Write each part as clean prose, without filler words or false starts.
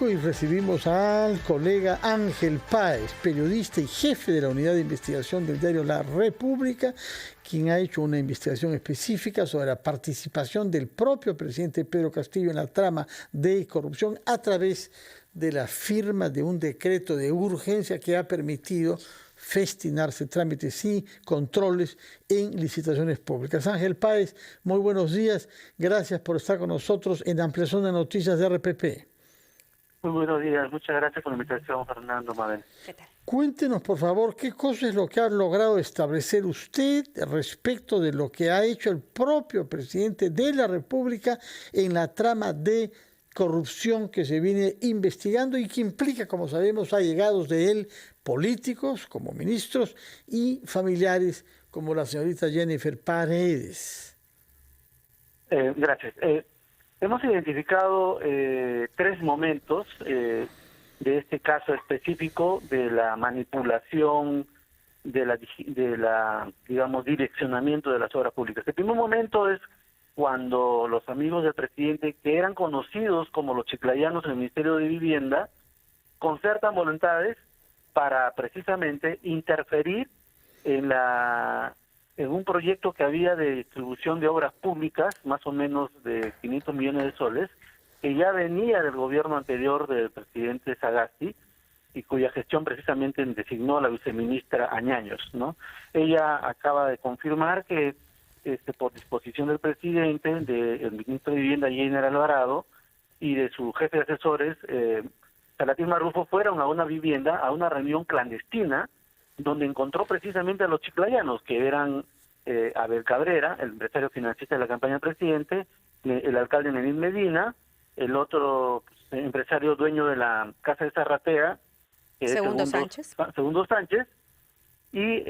5 y recibimos al colega Ángel Páez, periodista y jefe de la unidad de investigación del diario La República, quien ha hecho una investigación específica sobre la participación del propio presidente Pedro Castillo en la trama de corrupción a través de la firma de un decreto de urgencia que ha permitido festinarse trámites y controles en licitaciones públicas. Ángel Páez, muy buenos días. Gracias por estar con nosotros en Ampliación de Noticias de RPP. Muy buenos días. Muchas gracias por la invitación, Fernando Mabel. ¿Qué tal? Cuéntenos, por favor, qué cosa es lo que ha logrado establecer usted respecto de lo que ha hecho el propio presidente de la República en la trama de corrupción que se viene investigando y que implica, como sabemos, allegados de él, políticos como ministros y familiares como la señorita Jennifer Paredes. Gracias. Hemos identificado 3 momentos de este caso específico de la manipulación de la digamos, direccionamiento de las obras públicas. El primer momento es cuando los amigos del presidente, que eran conocidos como los chiclayanos en el Ministerio de Vivienda, concertan voluntades para precisamente interferir en un proyecto que había de distribución de obras públicas, más o menos de 500 millones de soles, que ya venía del gobierno anterior del presidente Sagasti y cuya gestión precisamente designó a la viceministra Añaños, ¿no? Ella acaba de confirmar que por disposición del presidente, del ministro de Vivienda, Jenner Alvarado, y de su jefe de asesores, Salatín Marrufo, fueron a una vivienda, a una reunión clandestina, donde encontró precisamente a los chiclayanos, que eran Abel Cabrera, el empresario financista de la campaña del presidente, el alcalde Nenil Medina, el otro empresario dueño de la Casa de Zarratea, Segundo Sánchez, y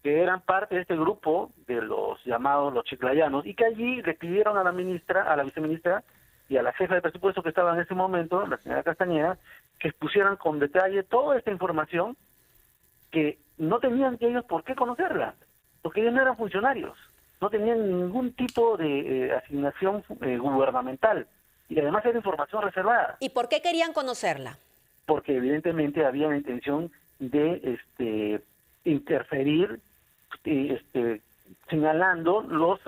que eran parte de este grupo de los llamados los chiclayanos, y que allí le pidieron a la viceministra y a la jefa de presupuesto que estaba en ese momento, la señora Castañeda, que expusieran con detalle toda esta información que no tenían que ellos por qué conocerla, porque ellos no eran funcionarios, no tenían ningún tipo de asignación gubernamental, y además era información reservada. ¿Y por qué querían conocerla? Porque evidentemente había la intención de interferir, señalando los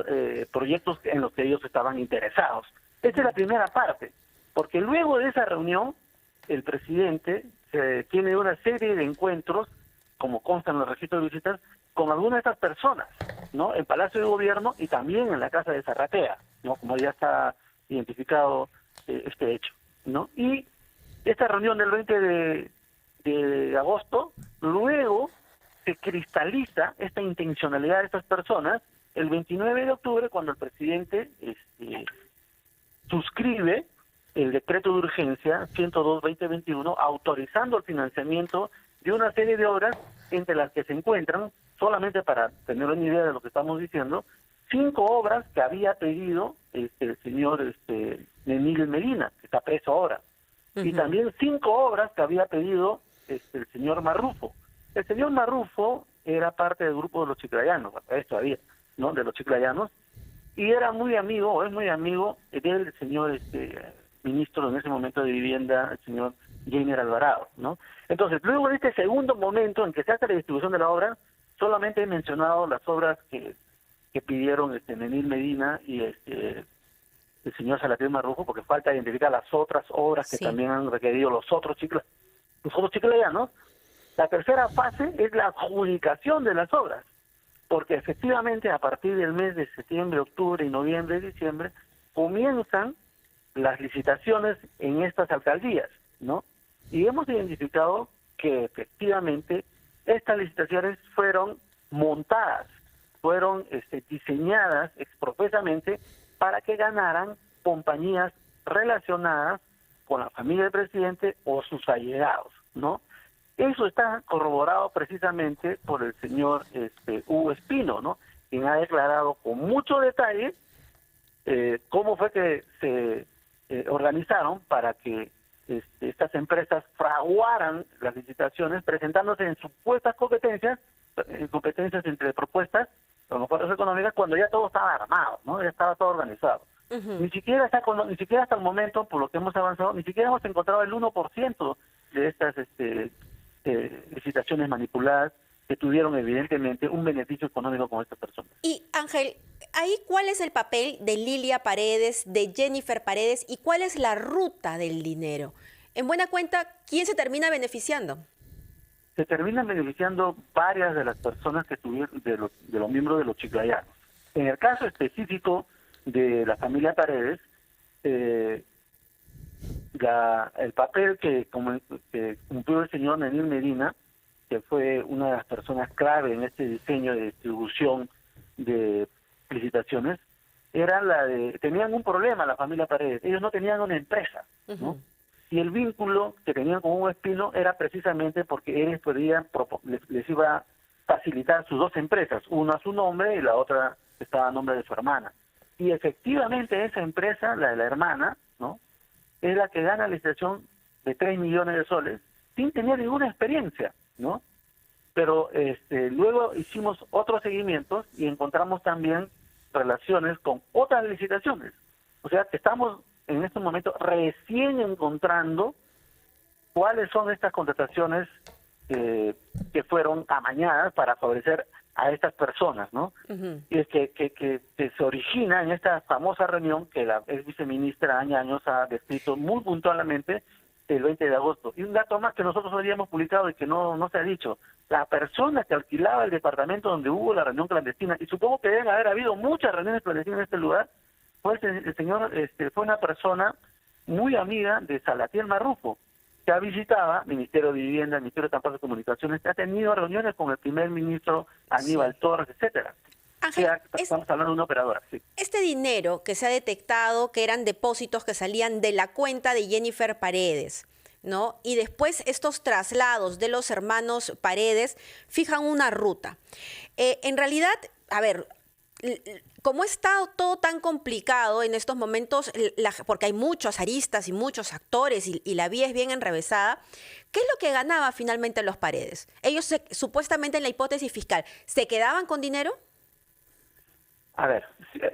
proyectos en los que ellos estaban interesados. Esta es la primera parte, porque luego de esa reunión, el presidente tiene una serie de encuentros, como consta en los registros de visitas, con algunas de estas personas, ¿no? En Palacio de Gobierno y también en la Casa de Zarratea, ¿no? Como ya está identificado este hecho, ¿no? Y esta reunión del 20 de agosto, luego se cristaliza esta intencionalidad de estas personas el 29 de octubre, cuando el presidente suscribe el decreto de urgencia 102-2021, autorizando el financiamiento de una serie de obras, entre las que se encuentran, solamente para tener una idea de lo que estamos diciendo, 5 obras que había pedido el señor Nenil Medina, que está preso ahora, y también 5 obras que había pedido el señor Marrufo. El señor Marrufo era parte del grupo de los chiclayanos, todavía, ¿no? De los chiclayanos, y era muy amigo, o es muy amigo del señor ministro en ese momento de Vivienda, el señor Jenner Alvarado, ¿no? Entonces, luego de este segundo momento en que se hace la distribución de la obra, solamente he mencionado las obras que pidieron Nenil Medina y el señor Salatín Marrufo, porque falta identificar las otras obras que también han requerido los otros chiclayanos. La tercera fase es la adjudicación de las obras, porque efectivamente a partir del mes de septiembre, octubre, y noviembre y diciembre comienzan las licitaciones en estas alcaldías, ¿no? Y hemos identificado que efectivamente estas licitaciones fueron montadas, fueron diseñadas exprofesamente para que ganaran compañías relacionadas con la familia del presidente o sus allegados, ¿no? Eso está corroborado precisamente por el señor Hugo Espino, ¿no? Quien ha declarado con mucho detalle cómo fue que se organizaron para que estas empresas fraguaran las licitaciones, presentándose en supuestas competencias entre propuestas con los foros económicas, cuando ya todo estaba armado, ¿no? Ya estaba todo organizado. Ni siquiera hasta el momento, por lo que hemos avanzado, ni siquiera hemos encontrado el 1% de estas licitaciones manipuladas que tuvieron evidentemente un beneficio económico con estas personas. Y Ángel, ahí ¿cuál es el papel de Lilia Paredes, de Jennifer Paredes y cuál es la ruta del dinero? En buena cuenta, ¿quién se termina beneficiando? Se terminan beneficiando varias de las personas que tuvieron, de los miembros de los chiclayanos. En el caso específico de la familia Paredes, el papel que cumplió el señor Nenil Medina, que fue una de las personas clave en este diseño de distribución de licitaciones, era tenían un problema la familia Paredes, ellos no tenían una empresa, ¿no? Y el vínculo que tenían con Hugo Espino era precisamente porque ellos les iba a facilitar sus dos empresas, una a su nombre y la otra estaba a nombre de su hermana. Y efectivamente esa empresa, la de la hermana, ¿no?, es la que gana la licitación de 3 millones de soles sin tener ninguna experiencia, ¿no? Pero luego hicimos otros seguimientos y encontramos también relaciones con otras licitaciones. O sea, estamos en este momento recién encontrando cuáles son estas contrataciones que fueron amañadas para favorecer a estas personas, ¿no? Y es que se origina en esta famosa reunión que la ex viceministra Añaños ha descrito muy puntualmente el 20 de agosto. Y un dato más que nosotros habíamos publicado y que no se ha dicho: la persona que alquilaba el departamento donde hubo la reunión clandestina, y supongo que deben haber habido muchas reuniones clandestinas en este lugar, fue fue una persona muy amiga de Salatiel Marrufo, que ha visitado Ministerio de Vivienda, Ministerio de Transportes y Comunicaciones, que ha tenido reuniones con el primer ministro Aníbal Torres, etcétera. Ángel, estamos hablando de una operadora, sí. Este dinero que se ha detectado que eran depósitos que salían de la cuenta de Jennifer Paredes, ¿no? Y después estos traslados de los hermanos Paredes fijan una ruta. En realidad, a ver, como está todo tan complicado en estos momentos, porque hay muchos aristas y muchos actores y la vía es bien enrevesada, ¿qué es lo que ganaba finalmente los Paredes? Ellos supuestamente en la hipótesis fiscal, ¿se quedaban con dinero? A ver,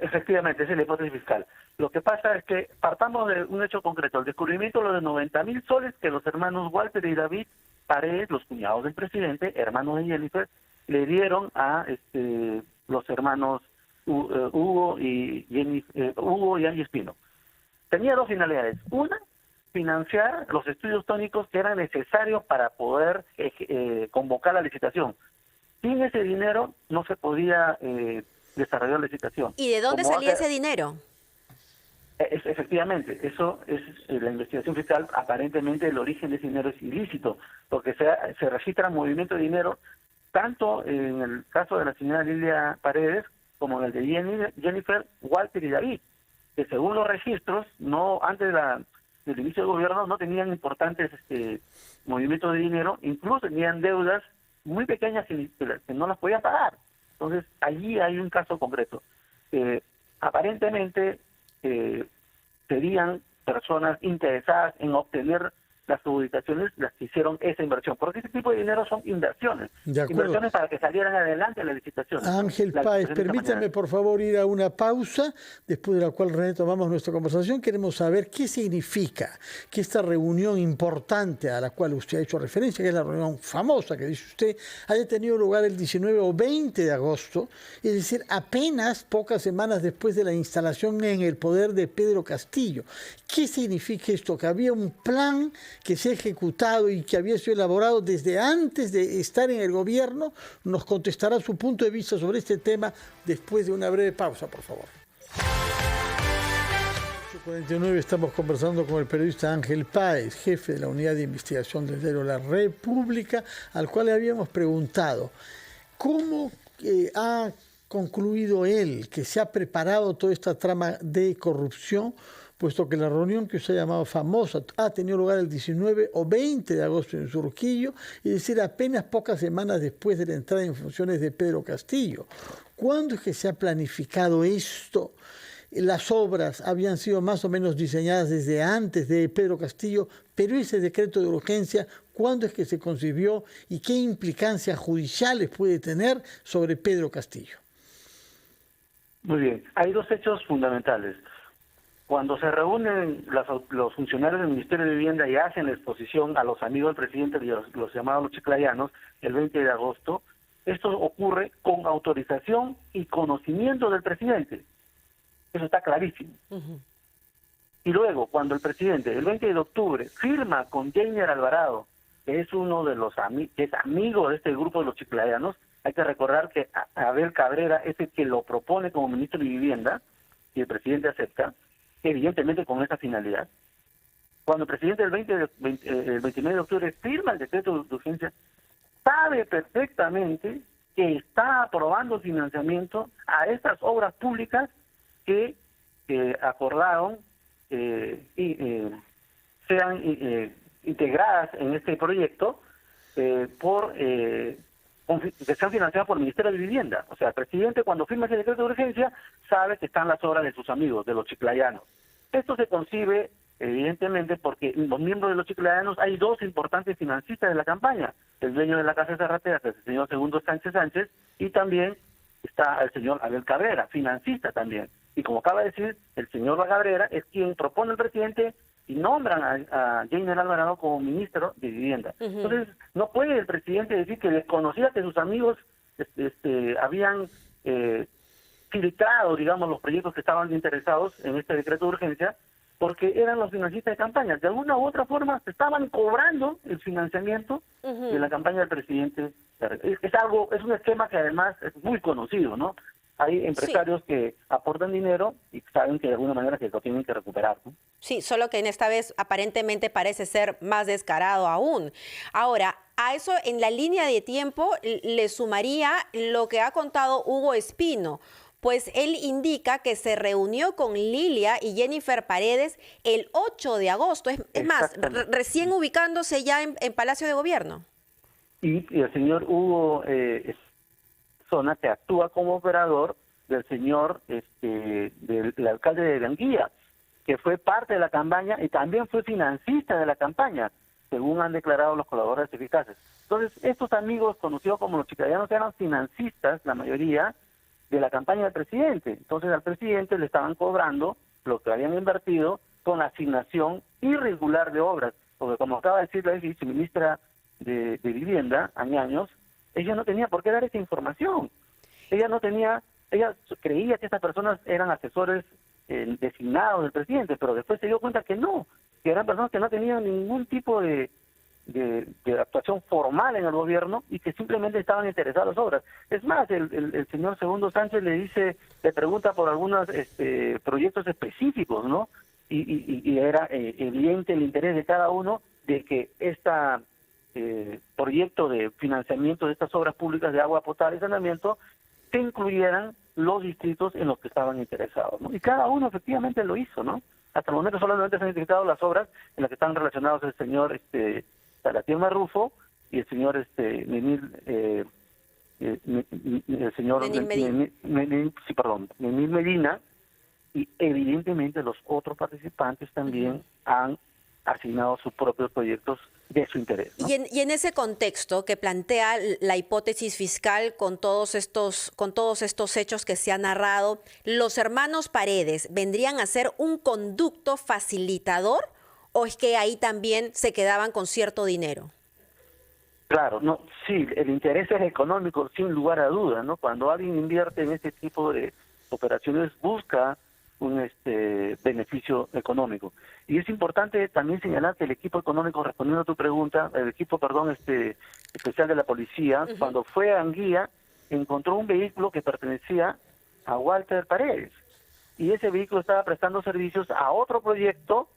efectivamente, esa es la hipótesis fiscal. Lo que pasa es que partamos de un hecho concreto, el descubrimiento de los 90.000 soles que los hermanos Walter y David Paredes, los cuñados del presidente, hermanos de Jennifer, le dieron a los hermanos Hugo y Angie Espino. Tenía dos finalidades. Una, financiar los estudios tónicos que eran necesarios para poder convocar la licitación. Sin ese dinero no se podía desarrollar la licitación. ¿Y de dónde salía ese dinero? Efectivamente, eso es la investigación fiscal. Aparentemente el origen de ese dinero es ilícito, porque se registra movimiento de dinero tanto en el caso de la señora Lilia Paredes como en el de Jennifer, Walter y David, que según los registros, antes del inicio del gobierno no tenían importantes movimientos de dinero, incluso tenían deudas muy pequeñas que no las podían pagar. Entonces, allí hay un caso concreto. Aparentemente serían personas interesadas en obtener las ubicaciones, las que hicieron esa inversión, porque ese tipo de dinero son inversiones, inversiones para que salieran adelante las licitaciones. Ángel Páez, permítame por favor ir a una pausa, después de la cual retomamos nuestra conversación. Queremos saber qué significa que esta reunión importante a la cual usted ha hecho referencia, que es la reunión famosa que dice usted, haya tenido lugar el 19 o 20 de agosto, es decir, apenas pocas semanas después de la instalación en el poder de Pedro Castillo. ¿Qué significa esto? Que había un plan que se ha ejecutado y que había sido elaborado desde antes de estar en el gobierno. Nos contestará su punto de vista sobre este tema después de una breve pausa, por favor. 8:49, estamos conversando con el periodista Ángel Páez, jefe de la unidad de investigación del diario La República, al cual le habíamos preguntado cómo ha concluido él que se ha preparado toda esta trama de corrupción, puesto que la reunión que usted ha llamado famosa ha tenido lugar el 19 o 20 de agosto en Surquillo, es decir, apenas pocas semanas después de la entrada en funciones de Pedro Castillo. ¿Cuándo es que se ha planificado esto? Las obras habían sido más o menos diseñadas desde antes de Pedro Castillo, pero ese decreto de urgencia, ¿cuándo es que se concibió y qué implicancias judiciales puede tener sobre Pedro Castillo? Muy bien, hay dos hechos fundamentales. Cuando se reúnen los funcionarios del Ministerio de Vivienda y hacen la exposición a los amigos del presidente, los llamados los chiclayanos, el 20 de agosto, esto ocurre con autorización y conocimiento del presidente. Eso está clarísimo. Y luego, cuando el presidente, el 20 de octubre, firma con Jainer Alvarado, que es uno de los que es amigo de este grupo de los chiclayanos, hay que recordar que Abel Cabrera es el que lo propone como ministro de Vivienda, y el presidente acepta, evidentemente con esa finalidad. Cuando el presidente el 29 de octubre firma el decreto de urgencia, sabe perfectamente que está aprobando financiamiento a estas obras públicas que acordaron y sean integradas en este proyecto que sean financiadas por el Ministerio de Vivienda. O sea, el presidente cuando firma ese decreto de urgencia sabe que están las obras de sus amigos, de los chiclayanos. Esto se concibe evidentemente porque los miembros de los chiclayanos hay dos importantes financistas de la campaña, el dueño de la Casa Zarratea, que es el señor Segundo Sánchez, y también está el señor Abel Cabrera, financista también. Y como acaba de decir, el señor Cabrera es quien propone al presidente y nombran a Jainer Alvarado como ministro de Vivienda. Entonces, no puede el presidente decir que desconocía que sus amigos habían filtrado, digamos, los proyectos que estaban interesados en este decreto de urgencia, porque eran los financistas de campaña. De alguna u otra forma se estaban cobrando el financiamiento de la campaña del presidente. Es un esquema que además es muy conocido, ¿no? Hay empresarios que aportan dinero y saben que de alguna manera que lo tienen que recuperar, ¿no? Sí, solo que en esta vez aparentemente parece ser más descarado aún. Ahora, a eso en la línea de tiempo le sumaría lo que ha contado Hugo Espino, pues él indica que se reunió con Lilia y Jennifer Paredes el 8 de agosto, es más, recién ubicándose ya en Palacio de Gobierno. Y el señor Hugo Zona que actúa como operador del señor, del alcalde de Languilla, que fue parte de la campaña y también fue financista de la campaña, según han declarado los colaboradores eficaces. Entonces, estos amigos conocidos como los chiclayanos eran financistas, la mayoría, de la campaña del presidente. Entonces, al presidente le estaban cobrando lo que habían invertido con la asignación irregular de obras, porque como acaba de decir la viceministra de Vivienda, Añaños, ella no tenía por qué dar esa información. Ella creía que estas personas eran asesores designados del presidente, pero después se dio cuenta que no, que eran personas que no tenían ningún tipo de actuación formal en el gobierno y que simplemente estaban interesados en las obras. Es más, el señor Segundo Sánchez le pregunta por algunos proyectos específicos, ¿no? Y era evidente el interés de cada uno de que proyecto de financiamiento de estas obras públicas de agua potable y saneamiento se incluyeran los distritos en los que estaban interesados, ¿no? Y cada uno efectivamente lo hizo, ¿no? Hasta el momento solamente se han identificado las obras en las que están relacionados el señor Salatiel Marrufo y el señor Memil Medina, y evidentemente los otros participantes también han asignado sus propios proyectos de su interés, ¿no? Y en ese contexto que plantea la hipótesis fiscal con todos estos hechos que se han narrado, ¿los hermanos Paredes vendrían a ser un conducto facilitador o es que ahí también se quedaban con cierto dinero? Claro, no, sí, el interés es económico, sin lugar a duda, ¿no? Cuando alguien invierte en este tipo de operaciones busca un beneficio económico. Y es importante también señalar que el equipo económico, respondiendo a tu pregunta, el equipo, especial de la policía, cuando fue a Anguía, encontró un vehículo que pertenecía a Walter Paredes. Y ese vehículo estaba prestando servicios a otro proyecto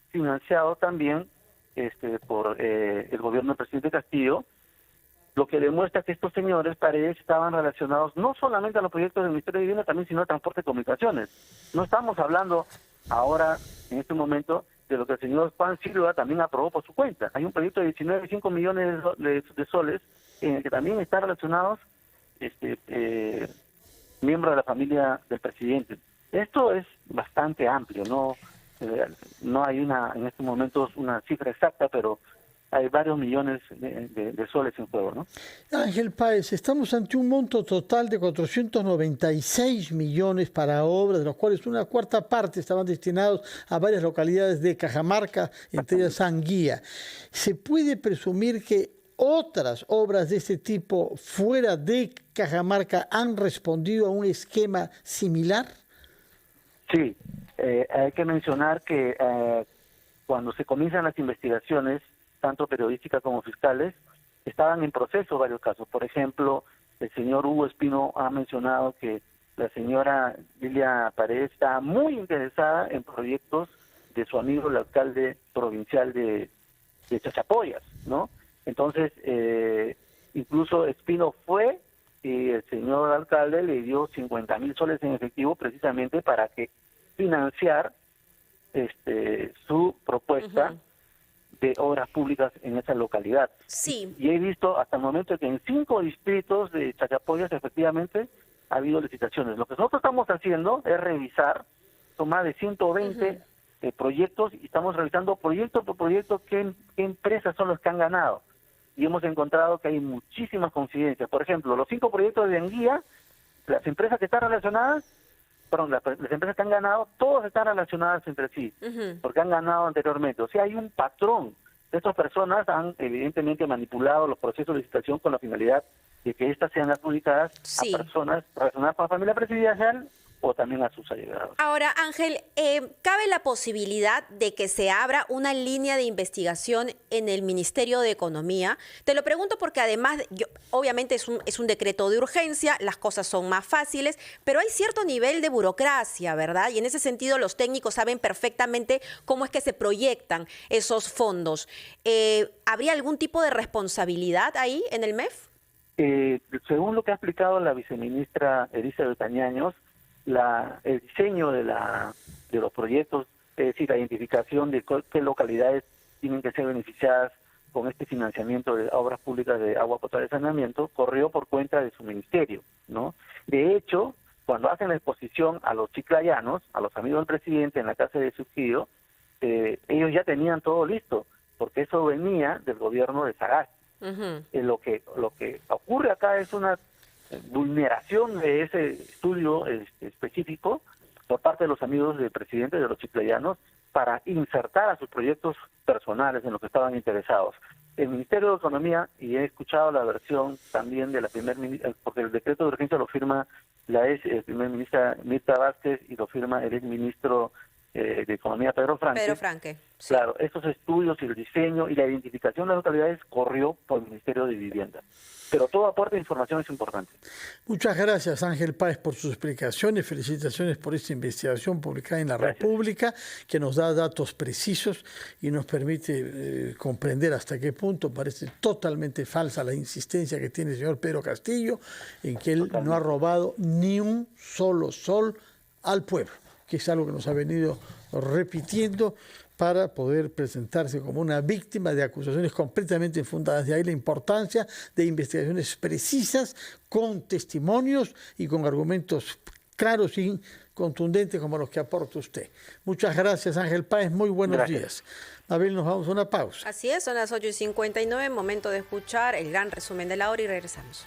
financiado también por el gobierno del presidente Castillo, lo que demuestra que estos señores Paredes estaban relacionados no solamente a los proyectos del Ministerio de Vivienda, también sino a Transporte y Comunicaciones. No estamos hablando ahora, en este momento, de lo que el señor Juan Silva también aprobó por su cuenta. Hay un proyecto de 19,5 millones de soles en el que también están relacionados miembros de la familia del presidente. Esto es bastante amplio, no hay en estos momentos una cifra exacta, pero hay varios millones de soles en juego, ¿no? Ángel Páez, estamos ante un monto total de 496 millones para obras, de los cuales una cuarta parte estaban destinados a varias localidades de Cajamarca, entre ellas Anguía. ¿Se puede presumir que otras obras de este tipo fuera de Cajamarca han respondido a un esquema similar? Sí, hay que mencionar que cuando se comienzan las investigaciones, tanto periodísticas como fiscales, estaban en proceso varios casos. Por ejemplo, el señor Hugo Espino ha mencionado que la señora Lilia Paredes está muy interesada en proyectos de su amigo el alcalde provincial de Chachapoyas, ¿no? Entonces, incluso Espino fue y el señor alcalde le dio 50,000 soles en efectivo precisamente para que financiar su propuesta de obras públicas en esa localidad. Sí. Y he visto hasta el momento que en 5 distritos de Chachapoyas efectivamente ha habido licitaciones. Lo que nosotros estamos haciendo es revisar, son más de 120 proyectos, y estamos revisando proyecto por proyecto qué empresas son los que han ganado. Y hemos encontrado que hay muchísimas coincidencias. Por ejemplo, los 5 proyectos de Anguía, las empresas que están relacionadas, las empresas que han ganado, todas están relacionadas entre sí, porque han ganado anteriormente. O sea, hay un patrón. Estas personas han evidentemente manipulado los procesos de licitación con la finalidad de que éstas sean adjudicadas a personas relacionadas con la familia presidencial o también a sus allegados. Ahora, Ángel, ¿cabe la posibilidad de que se abra una línea de investigación en el Ministerio de Economía? Te lo pregunto porque además, obviamente es un decreto de urgencia, las cosas son más fáciles, pero hay cierto nivel de burocracia, ¿verdad? Y en ese sentido los técnicos saben perfectamente cómo es que se proyectan esos fondos. ¿Habría algún tipo de responsabilidad ahí en el MEF? Según lo que ha explicado la viceministra Elizabeth Añaños, el diseño de los proyectos, es decir, la identificación de qué localidades tienen que ser beneficiadas con este financiamiento de obras públicas de agua potable y saneamiento, corrió por cuenta de su ministerio, ¿no? De hecho, cuando hacen la exposición a los chiclayanos, a los amigos del presidente en la casa de Surquillo, ellos ya tenían todo listo, porque eso venía del gobierno de Sagasti. Lo que ocurre acá es una vulneración de ese estudio específico por parte de los amigos del presidente, de los chiclayanos, para insertar a sus proyectos personales en los que estaban interesados. El Ministerio de Economía, y he escuchado la versión también de la primer ministra, porque el decreto de urgencia lo firma la primer ministra Mirta Vázquez y lo firma el exministro de Economía Pedro Franque. Pedro Franque. Sí. Claro, estos estudios y el diseño y la identificación de las localidades corrió por el Ministerio de Vivienda. Pero todo aporte de información es importante. Muchas gracias, Ángel Páez, por sus explicaciones. Felicitaciones por esta investigación publicada en La República, que nos da datos precisos y nos permite comprender hasta qué punto parece totalmente falsa la insistencia que tiene el señor Pedro Castillo en que él no ha robado ni un solo sol al pueblo, que es algo que nos ha venido repitiendo para poder presentarse como una víctima de acusaciones completamente infundadas. De ahí la importancia de investigaciones precisas, con testimonios y con argumentos claros y contundentes como los que aporta usted. Muchas gracias, Ángel Páez. Muy buenos días. Mabel, nos vamos a una pausa. Así es, son las 8:59, momento de escuchar el gran resumen de la hora y regresamos.